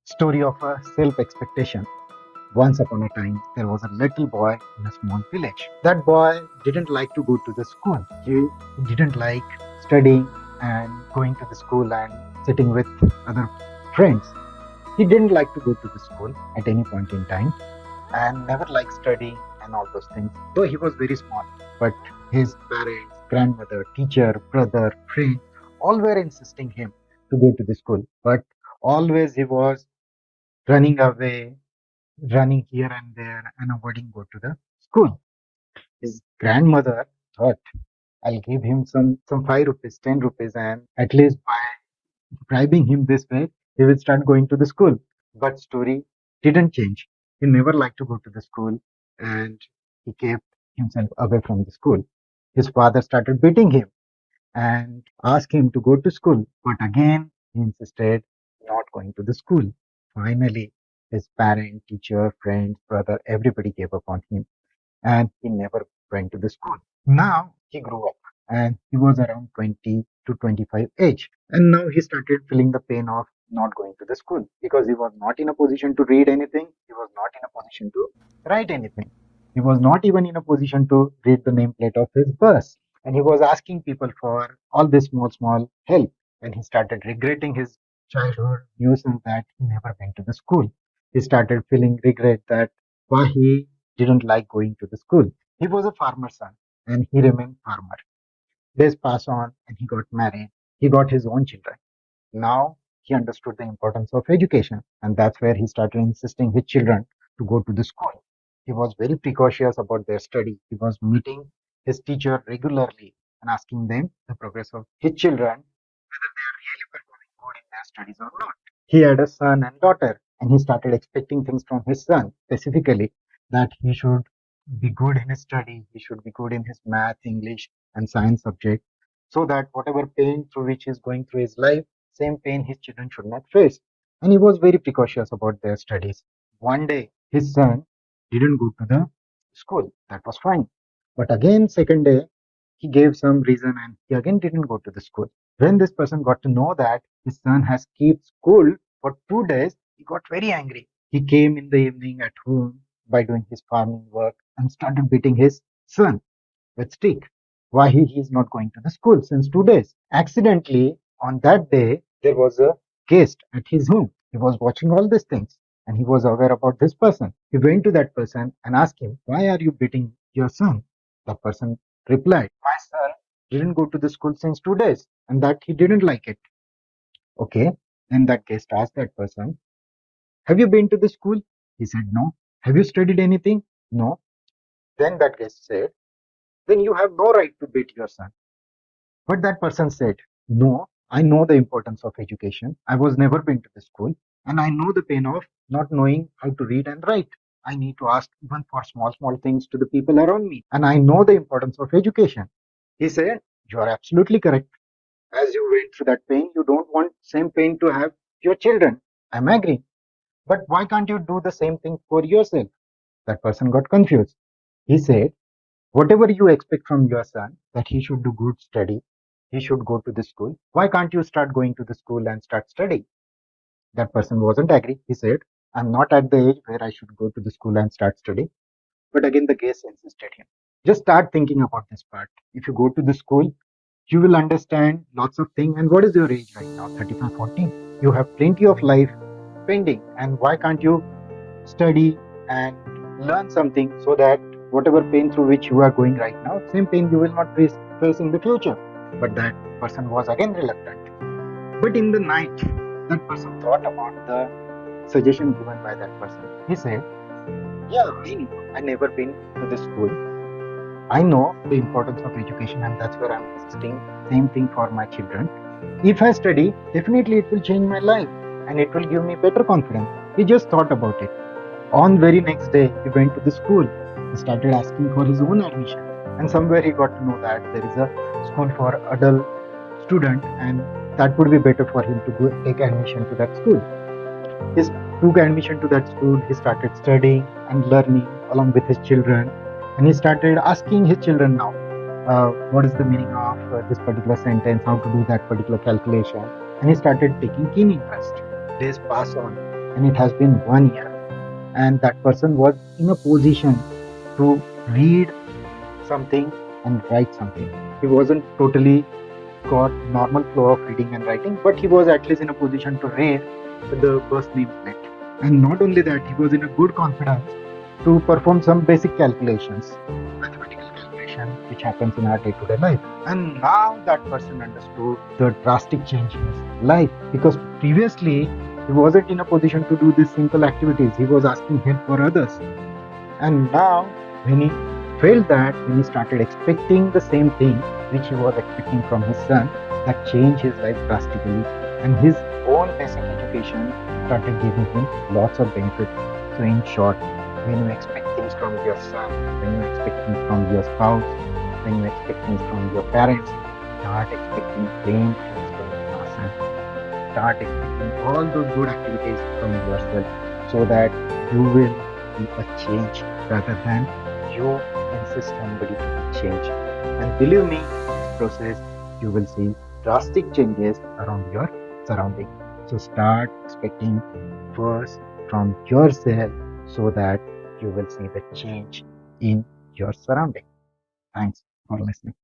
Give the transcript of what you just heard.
Story of a self expectation. Once upon a time, there was a little boy in a small village. That boy didn't like to go to the school. He didn't like studying and going to the school and sitting with other friends. He didn't like to go to the school at any point in time and never liked studying and all those things, though he was very small. But his parents, grandmother, teacher, brother, friend, all were insisting him to go to the school. But always he was running away, running here and there, and avoiding go to the school. His grandmother thought, I'll give him some 5 rupees, 10 rupees, and at least by bribing him this way, he will start going to the school. But story didn't change. He never liked to go to the school, and he kept himself away from the school. His father started beating him and asked him to go to school. But again, he insisted not going to the school. Finally, his parent, teacher, friends, brother, everybody gave up on him and he never went to the school. Now he grew up and he was around 20 to 25 age. And now he started feeling the pain of not going to the school because he was not in a position to read anything. He was not in a position to write anything. He was not even in a position to read the nameplate of his bus. And he was asking people for all this small help. And he started regretting his childhood nuisance that he never went to the school. He started feeling regret that why he didn't like going to the school. He was a farmer's son and he remained farmer. Days passed on and he got married. He got his own children. Now he understood the importance of education and that's where he started insisting his children to go to the school. He was very precautious about their study. He was meeting his teacher regularly and asking them the progress of his children, whether they are really performing good in their studies or not. He had a son and daughter, and he started expecting things from his son, specifically that he should be good in his study, he should be good in his math, English, and science subject, so that whatever pain through which he is going through his life, same pain his children should not face. And he was very precautious about their studies. One day, his son didn't go to the school. That was fine. But again, second day, he gave some reason and he again didn't go to the school. When this person got to know that his son has kept school for 2 days, he got very angry. He came in the evening at home by doing his farming work and started beating his son with stick. Why he is not going to the school since 2 days? Accidentally, on that day, there was a guest at his home. He was watching all these things and he was aware about this person. He went to that person and asked him, why are you beating your son? The person replied, my son didn't go to the school since 2 days and that he didn't like it. Okay. Then that guest asked that person, have you been to the school? He said, no. Have you studied anything? No. Then that guest said, then you have no right to beat your son. But that person said, no, I know the importance of education. I was never been to the school and I know the pain of not knowing how to read and write. I need to ask even for small things to the people around me. And I know the importance of education. He said, you are absolutely correct. As you went through that pain, you don't want same pain to have your children. I'm agreeing. But why can't you do the same thing for yourself? That person got confused. He said, whatever you expect from your son, that he should do good study, he should go to the school. Why can't you start going to the school and start studying? That person wasn't agree. He said, I'm not at the age where I should go to the school and start studying. But again, the guest insisted him. Just start thinking about this part. If you go to the school, you will understand lots of things. And what is your age right now? 35, 40. You have plenty of life pending. And why can't you study and learn something so that whatever pain through which you are going right now, same pain you will not face in the future. But that person was again reluctant. But in the night, that person thought about the suggestion given by that person. He said, yeah, I know. I never been to the school. I know the importance of education and that's where I'm insisting same thing for my children. If I study, definitely it will change my life and it will give me better confidence. He just thought about it. On very next day, he went to the school. He started asking for his own admission. And somewhere he got to know that there is a school for adult student and that would be better for him to go take admission to that school. He took admission to that school. He started studying and learning along with his children. And he started asking his children now, what is the meaning of this particular sentence, how to do that particular calculation. And he started taking keen interest. Days pass on and it has been 1 year, and that person was in a position to read something and write something. He wasn't totally got normal flow of reading and writing, but he was at least in a position to read the bus name plate. And not only that, he was in a good confidence to perform some basic calculations, mathematical calculation, which happens in our day-to-day life. And now that person understood the drastic change in his life, because previously he wasn't in a position to do these simple activities. He was asking help for others. And now, when he felt that, when he started expecting the same thing which he was expecting from his son, that changed his life drastically. And his own basic education started giving him lots of benefits. So, in short, when you expect things from your son, when you expect things from your spouse, when you expect things from your parents, start expecting same things from yourself. Start expecting all those good activities from yourself so that you will see a change rather than you insist somebody to be changed. And believe me, in this process, you will see drastic changes around your surrounding. So start expecting first from yourself so that you will see the change in your surrounding. Thanks for listening.